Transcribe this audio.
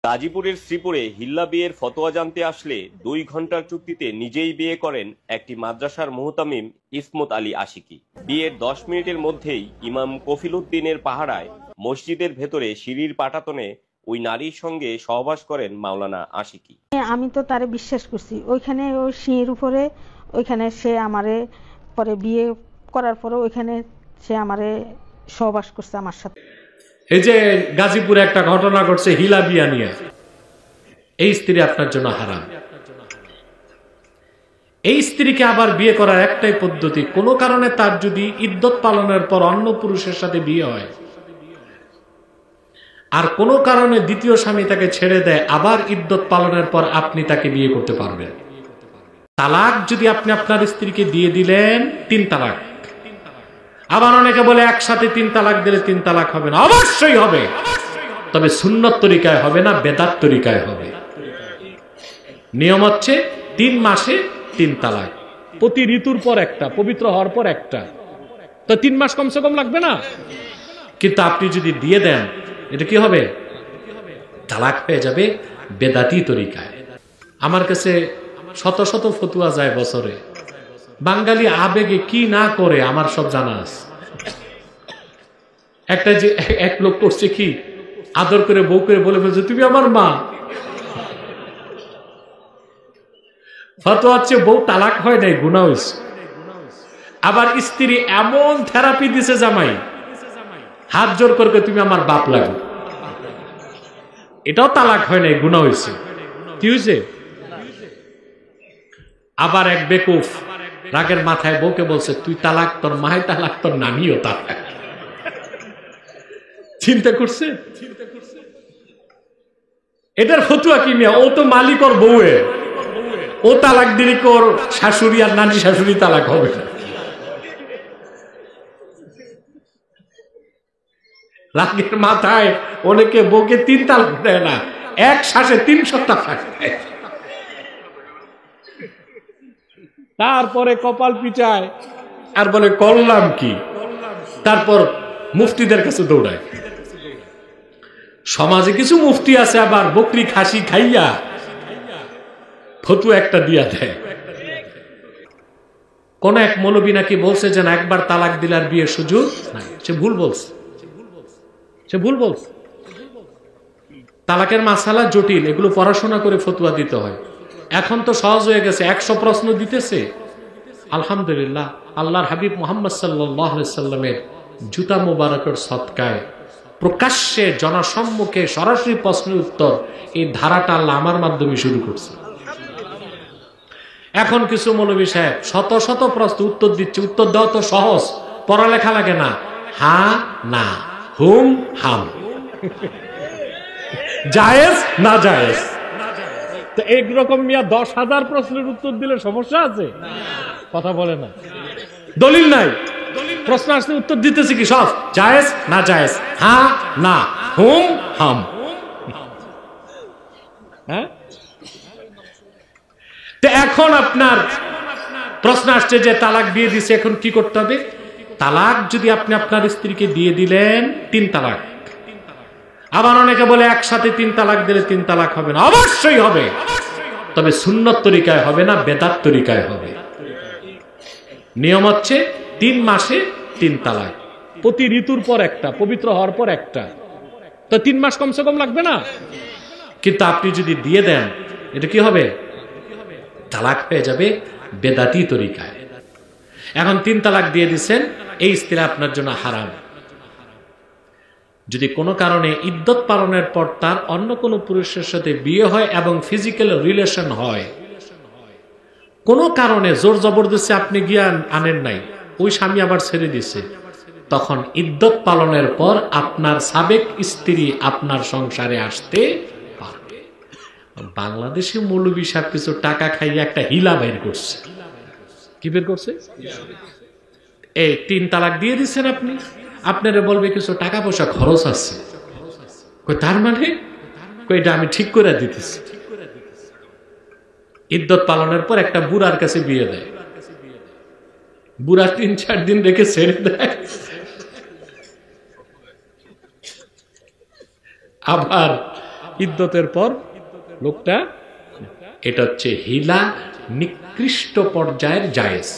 গাজীপুরের শ্রীপুরে হিল্লা বিয়ের ফতোয়া জানতে আসলে 2 ঘন্টার চুক্তিতে নিজেই বিয়ে করেন একটি মাদ্রাসার মুহতামিম ইসমত আলী আশিকি। বিয়ের 10 মিনিটের মধ্যেই ইমাম কফিল উদ্দিনের পাহারায় মসজিদের ভেতরে সিঁড়ির পাটাতনে ওই নারীর সঙ্গে সহবাস করেন মাওলানা আশিকি। আমি তো তারে বিশ্বাস করছি, ওইখানে ওই সিঁড়ির উপরে ওইখানে সে আমারে পরে বিয়ে করার পরে ওইখানে সে আমারে সহবাস করছে আমার সাথে। এই যে গাজীপুরে একটা ঘটনা ঘটছে হিলা বিয়া নিয়ে, এই স্ত্রী আপনার জন্য হারাম। এই স্ত্রীকে আবার বিয়ে করার একটাই পদ্ধতি, কোনো কারণে তার যদি ইদ্যত পালনের পর অন্য পুরুষের সাথে বিয়ে হয় আর কোনো কারণে দ্বিতীয় স্বামী তাকে ছেড়ে দেয়, আবার ইদ্যত পালনের পর আপনি তাকে বিয়ে করতে পারবেন। তালাক যদি আপনি আপনার স্ত্রীকে দিয়ে দিলেন 3 তালাক। আবার অনেকে বলে একসাথে 3 তালাক দিলে 3 তালাক হবে না, অবশ্যই হবে, তবে সুন্নত তরিকায় হবে না, বেদাত তরিকায় হবে। নিয়ম হচ্ছে 3 মাসে 3 তালাক, প্রতি ঋতুর পর একটা, পবিত্র হওয়ার পর একটা, তো 3 মাস কমসে কম লাগবে না? কিন্তু আপনি যদি দিয়ে দেন, এটা কি হবে? তালাক হয়ে যাবে বেদাতি তরিকায়। আমার কাছে শত শত ফতুয়া যায় বছরে, বাঙালি আবেগে কি না করে আমার সব জানা আছে। একটা যে এক লোক করছে কি, আদর করে বউ করে বলে ফেলছে তুমি আমার মা। ফতোয়া হচ্ছে বউ তালাক হয় নাই, গুনাহ হয়েছে। আবার স্ত্রী এমন থেরাপি দিছে জামাই, হাত জোর করে তুমি আমার বাপ লাগো, এটাও তালাক হয় নাই, গুনাহ হয়েছে। কি হয়েছে? আবার এক বেকুফ রাগের মাথায় বউকে বলছে তুই তালাক, তোর মায়ের তালাক, তোর নানিও তালাক। চিন্তা করছে এটার ফতুয়া কি মিয়া? ও তো মালিক ওর বউয়ে, ও তালাক দিলে ওর শাশুড়ি আর নানি শাশুড়ি তালাক হবে না। রাগের মাথায় অনেকে বউকে 3 তালাক দেয় না, এক শ্বাসে 300 তালাক দেয়। তারপরে কপাল পিটায় আর বলে করলাম কি, তারপর মুফতিদের কাছে দৌড়ায়। সমাজে কিছু মুফতি আছে আবার বকরি খাসি খাইয়া ফতুয়া একটা দিয়া দেয়। কোন এক মৌলবী নাকি বলছে যে না, একবার তালাক দিলে আর বিয়ের সুযোগ নাই। সে ভুল বলছে, সে ভুল বলছে। তালাকের মাসালা জটিল, এগুলো পড়াশোনা করে ফতুয়া দিতে হয়। এখন তো সহজ হয়ে গেছে, 100 প্রশ্ন দিতেছে। আলহামদুলিল্লাহ, আল্লাহর হাবিব মুহাম্মদ সাল্লাল্লাহু আলাইহি সাল্লামের জুতা মোবারকের সদকায় প্রকাশ্যে জনসম্মুখে সরাসরি প্রশ্নের উত্তর, এই ধারাটা আল্লাহ আমার মাধ্যমে শুরু করছে। এখন কিছু মৌলবী সাহেব শত শত প্রশ্ন উত্তর দিচ্ছে। উত্তর দেওয়া তো সহজ, পড়ালেখা লাগে না। হা না, হুম হাম, জায়েজ না জায়েজ। তো এইরকম মিয়া 10,000 প্রশ্নের উত্তর দিলে সমস্যা আছে? কথা বলে না, দলিল নাই, প্রশ্ন আসলে উত্তর দিতেছে কি সব জায়েজ না জায়েজ, হ্যাঁ না, হুম হাম। হ্যাঁ, তো এখন আপনার প্রশ্ন আসছে যে তালাক দিয়ে দিছে, এখন কি করতে হবে? তালাক যদি আপনি আপনার স্ত্রীকে দিয়ে দিলেন 3 তালাক। আবার অনেকে বলে একসাথে 3 তালাক দিলে 3 তালাক হবে না, অবশ্যই হবে, তবে সুন্নত তরিকায় হবে না, বেদাত তরিকায় হবে। নিয়ম হচ্ছে 3 মাসে 3 তালাক, প্রতি ঋতুর পর একটা, পবিত্র হওয়ার পর একটা, তো 3 মাস কমসে কম লাগবে না? কিন্তু আপনি যদি দিয়ে দেন, এটা কি হবে? তালাক হয়ে যাবে বেদাতি তরিকায়। এখন 3 তালাক দিয়ে দিচ্ছেন, এই স্ত্রী আপনার জন্য হারাম। যদি কোনো কারণে ইদ্যত পালনের পর তার অন্য কোনো পুরুষের সাথে বিয়ে হয় এবং ফিজিক্যাল রিলেশন হয়, কোনো কারণে জোর জবরদস্তি আপনি গিয়ে আনেন নাই, ওই স্বামী আবার ছেড়ে দিছে, তখন ইদ্যত পালনের পর আপনার সাবেক স্ত্রী আপনার সংসারে আসতে পারবে। বাংলাদেশে মৌলবী সাহেব কিছু টাকা খাইয়ে একটা হিলা বের করছে। কি বের করছে? এই 3 তালাক দিয়ে দিচ্ছেন আপনি, আপনারা বলবে কিছু টাকা পয়সা খরচ আছে। তার মানে এটা আমি ঠিক করে দিতেছি। ইদ্যত পালনের পর একটা বুড়ার কাছে বিয়ে দেয়, বুড়া 3-4 দিন রেখে ছেড়ে দেয়, আবার ইদ্যতের পর লোকটা, এটা হচ্ছে হিলা নিকৃষ্ট পর্যায়ের জায়েজ।